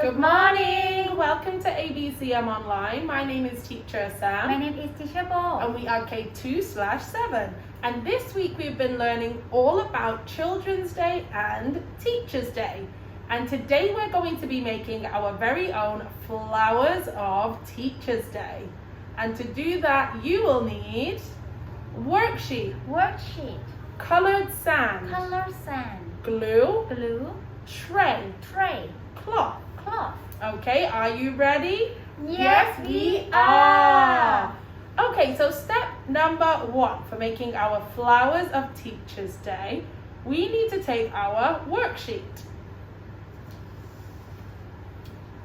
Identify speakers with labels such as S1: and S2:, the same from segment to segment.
S1: Good morning! Welcome to ABCM Online. My name is Teacher Sam.
S2: My name is Teacher Bo.
S1: And we are K2/7. And this week we've been learning all about Children's Day and Teachers' Day. And today we're going to be making our very own flowers of Teachers' Day. And to do that you will need worksheet, colored sand, glue, tray, cloth. Okay, are you ready?
S2: Yes, we are.
S1: Okay, so step number 1 for making our flowers of Teachers' Day, we need to take our worksheet.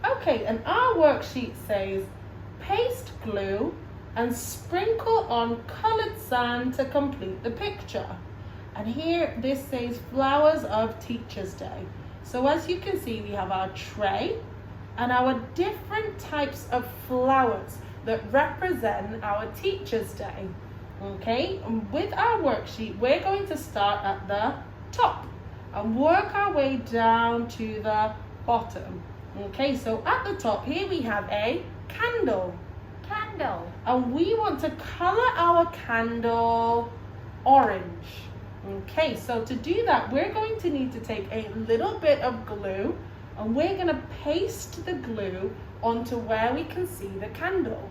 S1: Okay, and our worksheet says, paste glue and sprinkle on colored sand to complete the picture. And here this says flowers of Teachers' Day. So as you can see, we have our tray and our different types of flowers that represent our Teachers' Day. Okay, and with our worksheet, we're going to start at the top and work our way down to the bottom. Okay, so at the top here we have a candle. And we want to color our candle orange. Okay, so to do that, we're going to need to take a little bit of glue and we're going to paste the glue onto where we can see the candle.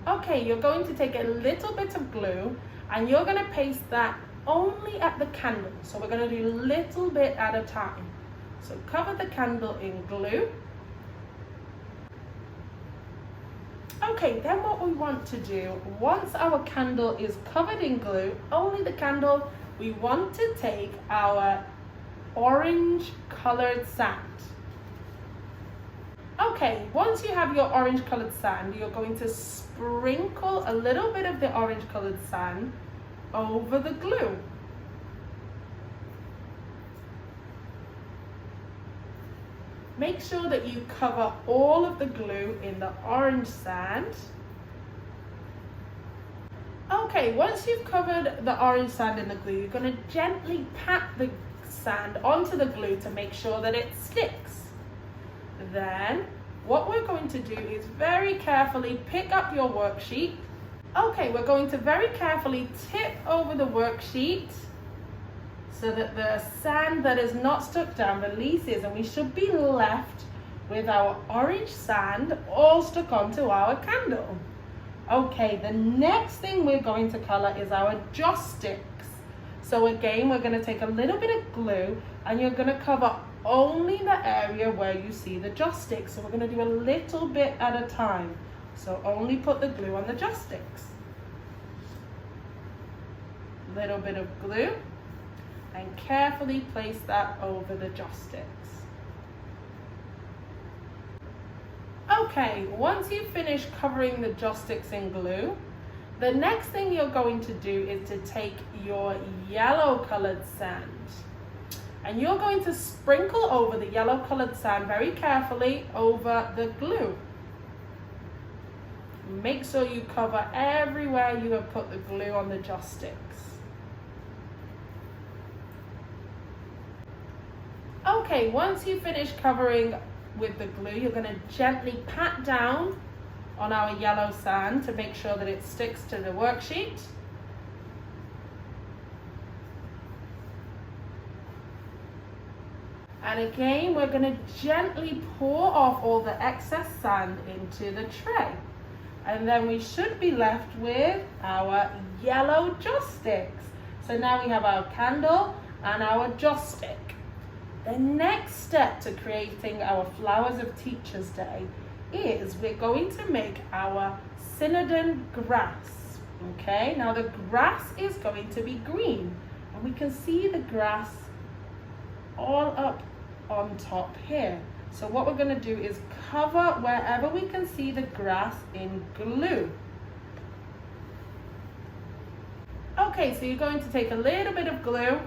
S1: Okay, you're going to take a little bit of glue and you're going to paste that only at the candle. So we're going to do a little bit at a time. So cover the candle in glue. Okay, then what we want to do, once our candle is covered in glue, only the candle, we want to take our orange colored sand. Okay, once you have your orange colored sand, you're going to sprinkle a little bit of the orange colored sand over the glue. Make sure that you cover all of the glue in the orange sand. Okay, once you've covered the orange sand in the glue, you're going to gently pat the sand onto the glue to make sure that it sticks. Then, what we're going to do is very carefully pick up your worksheet. Okay, we're going to very carefully tip over the worksheet so that the sand that is not stuck down releases, and we should be left with our orange sand all stuck onto our candle. Okay, the next thing we're going to color is our joss sticks. So again, we're going to take a little bit of glue and you're going to cover only the area where you see the joss sticks. So we're going to do a little bit at a time. So only put the glue on the joss sticks. Little bit of glue and carefully place that over the joss sticks. Okay, once you've finished covering the joss sticks in glue, the next thing you're going to do is to take your yellow colored sand and you're going to sprinkle over the yellow colored sand very carefully over the glue. Make sure you cover everywhere you have put the glue on the joss sticks. Okay, once you finish covering with the glue, you're going to gently pat down on our yellow sand to make sure that it sticks to the worksheet. And again, we're going to gently pour off all the excess sand into the tray. And then we should be left with our yellow joss sticks. So now we have our candle and our joss stick. The next step to creating our Flowers of Teachers Day is we're going to make our Synodon grass. Okay, now the grass is going to be green and we can see the grass all up on top here. So what we're going to do is cover wherever we can see the grass in glue. Okay, so you're going to take a little bit of glue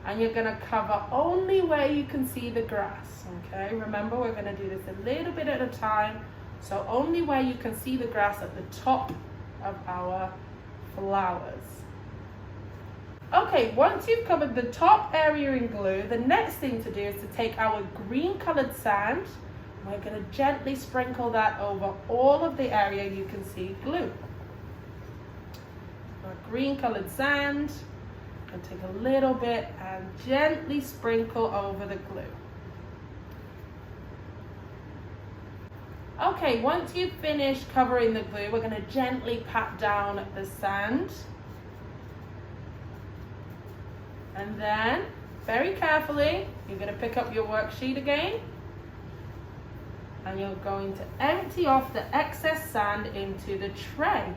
S1: and you're going to cover only where you can see the grass. Okay, remember we're going to do this a little bit at a time, so only where you can see the grass at the top of our flowers. Okay, once you've covered the top area in glue, the next thing to do is to take our green colored sand and we're going to gently sprinkle that over all of the area you can see glue. Our green colored sand, and take a little bit and gently sprinkle over the glue. Okay, once you've finished covering the glue, we're going to gently pat down the sand. And then, very carefully, you're going to pick up your worksheet again. And you're going to empty off the excess sand into the tray.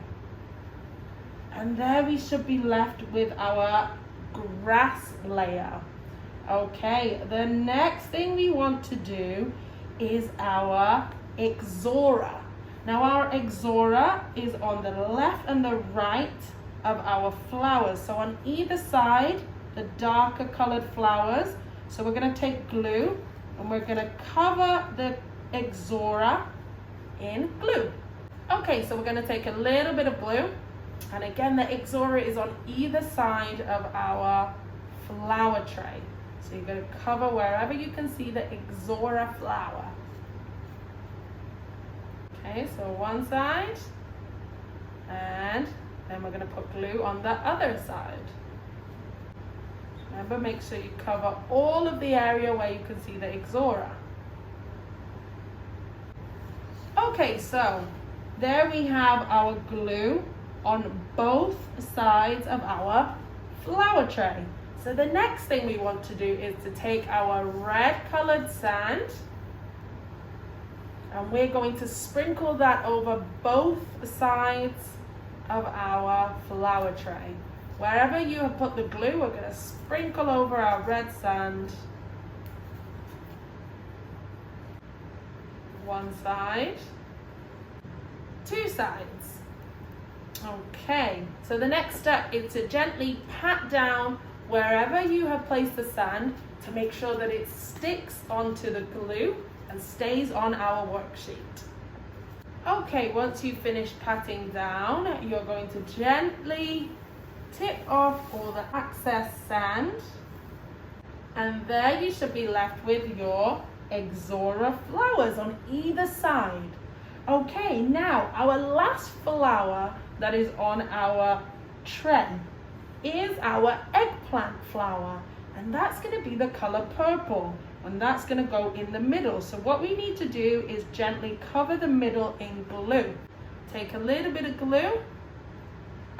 S1: And there we should be left with our grass layer. Okay, the next thing we want to do is our ixora. Now our ixora is on the left and the right of our flowers. So on either side, the darker colored flowers. So we're going to take glue and we're going to cover the ixora in glue. Okay, so we're going to take a little bit of glue. And again, the ixora is on either side of our flower tray. So you're going to cover wherever you can see the ixora flower. Okay, so one side. And then we're going to put glue on the other side. Remember, make sure you cover all of the area where you can see the ixora. Okay, so there we have our glue on both sides of our flower tray. So the next thing we want to do is to take our red colored sand and we're going to sprinkle that over both sides of our flower tray. Wherever you have put the glue, we're going to sprinkle over our red sand. One side, two sides. Okay, so the next step is to gently pat down wherever you have placed the sand to make sure that it sticks onto the glue and stays on our worksheet. Okay, once you've finished patting down, you're going to gently tip off all the excess sand. And there you should be left with your Exora flowers on either side. Okay, now our last flower that is on our tray is our eggplant flower. And that's going to be the color purple. And that's going to go in the middle. So what we need to do is gently cover the middle in glue. Take a little bit of glue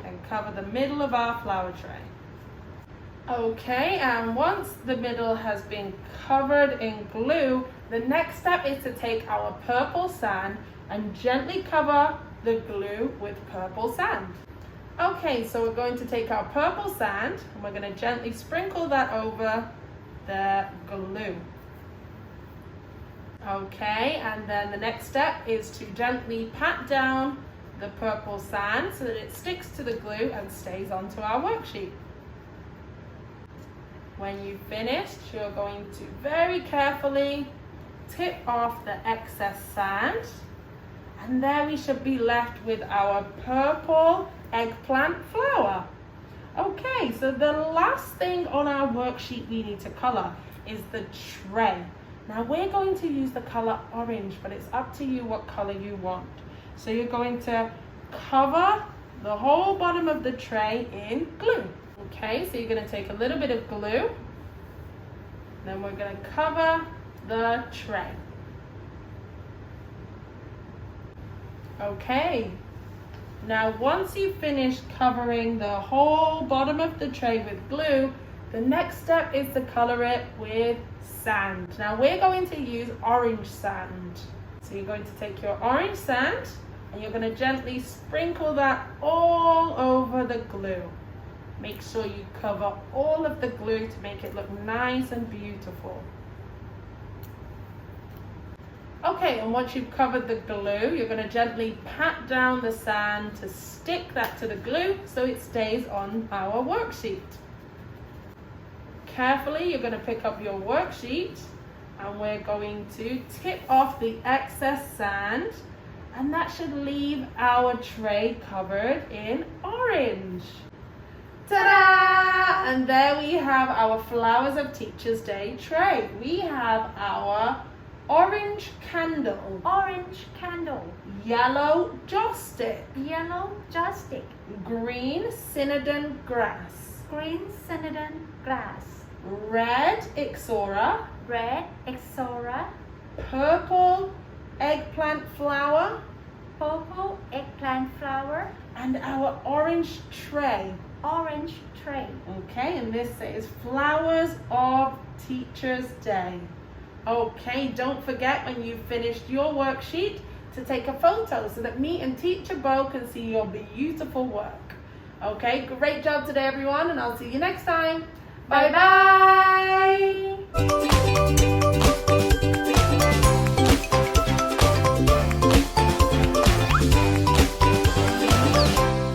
S1: and cover the middle of our flower tray. Okay, and once the middle has been covered in glue, the next step is to take our purple sand and gently cover the glue with purple sand. Okay, so we're going to take our purple sand and we're going to gently sprinkle that over the glue. Okay, and then the next step is to gently pat down the purple sand so that it sticks to the glue and stays onto our worksheet. When you've finished, you're going to very carefully tip off the excess sand, and there we should be left with our purple eggplant flower. Okay, so the last thing on our worksheet we need to color is the tray. Now we're going to use the color orange, but it's up to you what color you want. So you're going to cover the whole bottom of the tray in glue. Okay, so you're going to take a little bit of glue, then we're going to cover the tray. Okay, now once you've finished covering the whole bottom of the tray with glue, the next step is to color it with sand. Now we're going to use orange sand. So you're going to take your orange sand and you're going to gently sprinkle that all over the glue. Make sure you cover all of the glue to make it look nice and beautiful. Okay, and once you've covered the glue, you're going to gently pat down the sand to stick that to the glue so it stays on our worksheet. Carefully, you're going to pick up your worksheet and we're going to tip off the excess sand, and that should leave our tray covered in orange. Ta-da! And there we have our Flowers of Teachers Day tray. We have our orange candle, yellow joss-stick, green Cinnaden grass, red Exora, purple eggplant flower, and our orange tray. Okay, and this says Flowers of Teachers Day. Okay, don't forget when you've finished your worksheet to take a photo so that me and Teacher Bo can see your beautiful work. Okay, great job today everyone, and I'll see you next time. Bye bye.